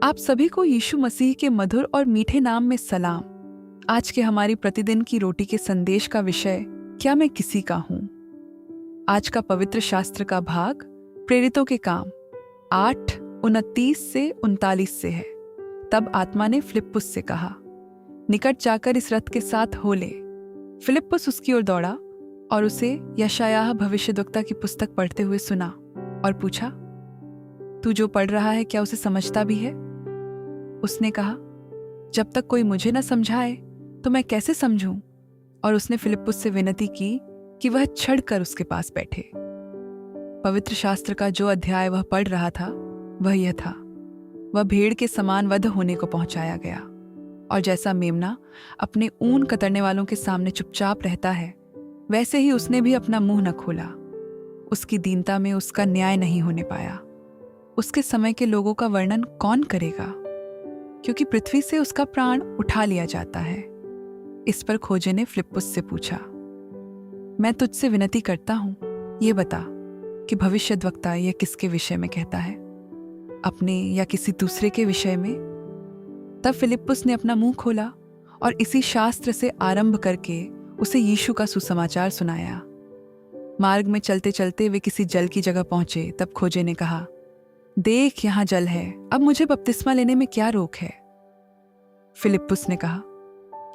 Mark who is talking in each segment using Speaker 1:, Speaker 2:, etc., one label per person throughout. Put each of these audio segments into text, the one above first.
Speaker 1: आप सभी को यीशु मसीह के मधुर और मीठे नाम में सलाम। आज के हमारी प्रतिदिन की रोटी के संदेश का विषय, क्या मैं किसी का हूं? आज का पवित्र शास्त्र का भाग प्रेरितों के काम 8:29 से 39 से है। तब आत्मा ने फिलिप्पुस से कहा, निकट जाकर इस रथ के साथ हो ले। फिलिप्पुस उसकी ओर दौड़ा और उसे यशायाह भविष्यद्वक्ता की पुस्तक पढ़ते हुए सुना और पूछा, तू जो पढ़ रहा है क्या उसे समझता भी है? उसने कहा, जब तक कोई मुझे न समझाए तो मैं कैसे समझूं? और उसने फिलिप्पुस से विनती की कि वह चढ़कर उसके पास बैठे। पवित्र शास्त्र का जो अध्याय वह पढ़ रहा था वह यह था, वह भेड़ के समान वध होने को पहुंचाया गया, और जैसा मेमना अपने ऊन कतरने वालों के सामने चुपचाप रहता है, वैसे ही उसने भी अपना मुंह न खोला। उसकी दीनता में उसका न्याय नहीं होने पाया। उसके समय के लोगों का वर्णन कौन करेगा, क्योंकि पृथ्वी से उसका प्राण उठा लिया जाता है। इस पर खोजे ने फिलिप्पुस से पूछा, मैं तुझसे विनती करता हूं, ये बता कि भविष्यद्वक्ता यह किसके विषय में कहता है, अपने या किसी दूसरे के विषय में? तब फिलिप्पुस ने अपना मुंह खोला और इसी शास्त्र से आरंभ करके उसे यीशु का सुसमाचार सुनाया। मार्ग में चलते चलते वे किसी जल की जगह पहुंचे। तब खोजे ने कहा, देख, यहां जल है, अब मुझे बपतिस्मा लेने में क्या रोक है? फिलिप्पुस ने कहा,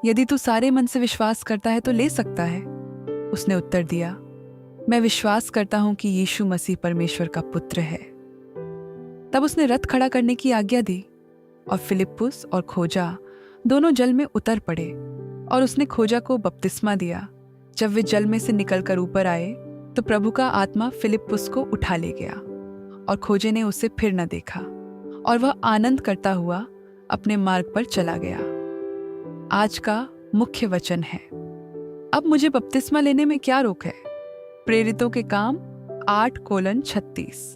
Speaker 1: यदि तू सारे मन से विश्वास करता है तो ले सकता है। उसने उत्तर दिया, मैं विश्वास करता हूं कि यीशु मसीह परमेश्वर का पुत्र है। तब उसने रथ खड़ा करने की आज्ञा दी और फिलिप्पुस और खोजा दोनों जल में उतर पड़े, और उसने खोजा को बपतिस्मा दिया। जब वे जल में से निकलकर ऊपर आए तो प्रभु का आत्मा फिलिप्पुस को उठा ले गया, और खोजे ने उसे फिर न देखा, और वह आनंद करता हुआ अपने मार्ग पर चला गया। आज का मुख्य वचन है, अब मुझे बपतिस्मा लेने में क्या रोक है? प्रेरितों के काम 8:36।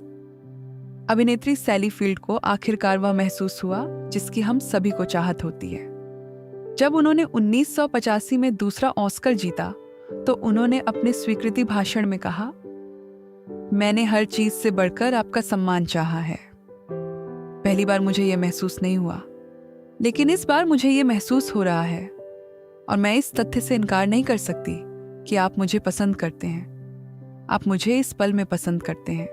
Speaker 1: अभिनेत्री सैली फील्ड को आखिरकार वह महसूस हुआ जिसकी हम सभी को चाहत होती है। जब उन्होंने 1985 में दूसरा ऑस्कर जीता तो उन्होंने अपने स्वीकृति भाषण में कहा, मैंने हर चीज से बढ़कर आपका सम्मान चाहा है। पहली बार मुझे यह महसूस नहीं हुआ, लेकिन इस बार मुझे यह महसूस हो रहा है, और मैं इस तथ्य से इनकार नहीं कर सकती कि आप मुझे पसंद करते हैं। आप मुझे इस पल में पसंद करते हैं।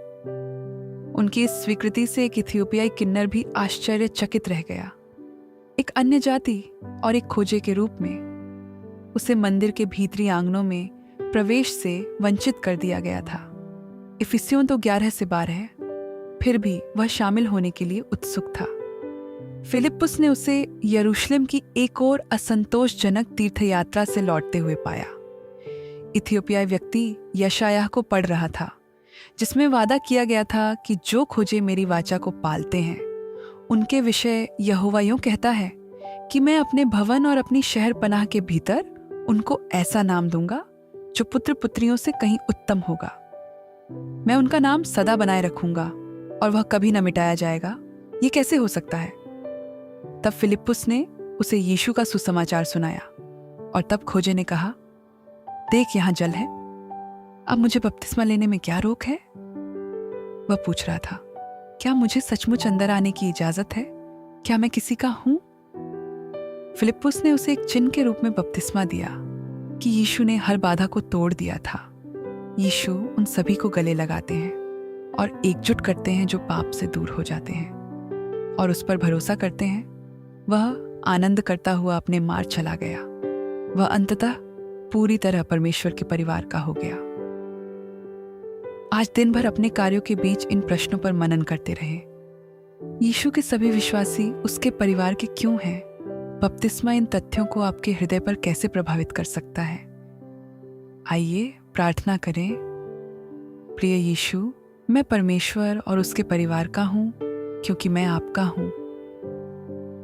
Speaker 1: उनकी इस स्वीकृति से एक इथियोपियाई किन्नर भी आश्चर्यचकित रह गया। एक अन्य जाति और एक खोजे के रूप में उसे मंदिर के भीतरी आंगनों में प्रवेश से वंचित कर दिया गया था। इफिसियों तो 11 से 12, फिर भी वह शामिल होने के लिए उत्सुक था। फिलिप्पुस ने उसे यरूशलेम की एक और असंतोषजनक तीर्थयात्रा से लौटते हुए पाया। इथियोपियाई व्यक्ति यशायाह को पढ़ रहा था, जिसमें वादा किया गया था कि जो खोजे मेरी वाचा को पालते हैं, उनके विषय यहोवा यूं कहता है कि मैं अपने भवन और अपनी शहर पनाह के भीतर उनको ऐसा नाम दूंगा जो पुत्र पुत्रियों से कहीं उत्तम होगा। मैं उनका नाम सदा बनाए रखूंगा और वह कभी न मिटाया जाएगा। ये कैसे हो सकता है? तब फिलिप्पुस ने उसे यीशु का सुसमाचार सुनाया, और तब खोजे ने कहा, देख, यहां जल है, अब मुझे बपतिस्मा लेने में क्या रोक है? वह पूछ रहा था, क्या मुझे सचमुच अंदर आने की इजाजत है? क्या मैं किसी का हूं? फिलिप्पुस ने उसे एक चिन्ह के रूप में बपतिस्मा दिया कि यीशु ने हर बाधा को तोड़ दिया था। यीशु उन सभी को गले लगाते हैं और एकजुट करते हैं जो पाप से दूर हो जाते हैं और उस पर भरोसा करते हैं। वह आनंद करता हुआ अपने मार्ग चला गया। वह अंततः पूरी तरह परमेश्वर के परिवार का हो गया। आज दिन भर अपने कार्यों के बीच इन प्रश्नों पर मनन करते रहे। यीशु के सभी विश्वासी उसके परिवार के क्यों हैं? बपतिस्मा इन तथ्यों को आपके हृदय पर कैसे प्रभावित कर सकता है? आइए प्रार्थना करें। प्रिय यीशु, मैं परमेश्वर और उसके परिवार का हूं, क्योंकि मैं आपका हूं।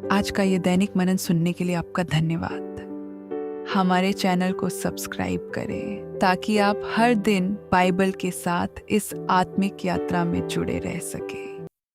Speaker 1: आज का ये दैनिक मनन सुनने के लिए आपका धन्यवाद। हमारे चैनल को सब्सक्राइब करें ताकि आप हर दिन बाइबल के साथ इस आत्मिक यात्रा में जुड़े रह सकें।